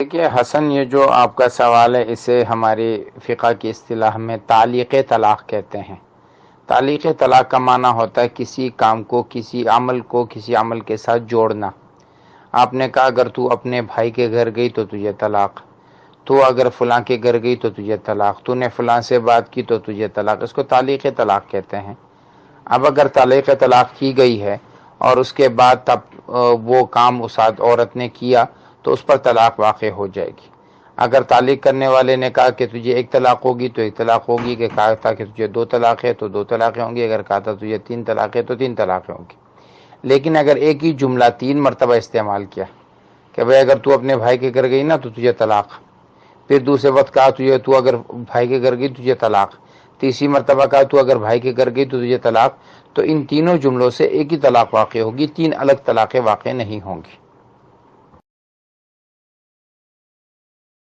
دیکھیے حسن، یہ جو آپ کا سوال ہے اسے ہماری فقہ کی اصطلاح میں تعلیق طلاق کہتے ہیں۔ تعلیق طلاق کا معنی ہوتا ہے کسی کام کو کسی عمل کے ساتھ جوڑنا۔ آپ نے کہا اگر تو اپنے بھائی کے گھر گئی تو تجھے طلاق، تو اگر فلاں کے گھر گئی تو تجھے طلاق، تو نے فلاں سے بات کی تو تجھے طلاق، اس کو تعلیق طلاق کہتے ہیں۔ اب اگر تعلیق طلاق کی گئی ہے اور اس کے بعد تب وہ کام اس عورت نے کیا تو اس پر طلاق واقع ہو جائے گی۔ اگر تعلیق کرنے والے نے کہا کہ تجھے ایک طلاق ہوگی تو ایک طلاق ہوگی، کہ کہا تھا کہ تجھے دو طلاق ہے تو دو طلاقیں ہوں گی، اگر کہا تھا تجھے تین طلاق ہے تو تین طلاقیں ہوں گی۔ لیکن اگر ایک ہی جملہ تین مرتبہ استعمال کیا کہ بھئی اگر تو اپنے بھائی کے گھر گئی نا تو تجھے طلاق، پھر دوسرے وقت کہا تو اگر بھائی کے گھر گئی تجھے طلاق، تیسری مرتبہ کہا تو اگر بھائی کے گھر گئی تو تجھے طلاق، تو ان تینوں جملوں سے ایک ہی طلاق واقع ہوگی، تین الگ طلاقیں واقع نہیں ہوں گی۔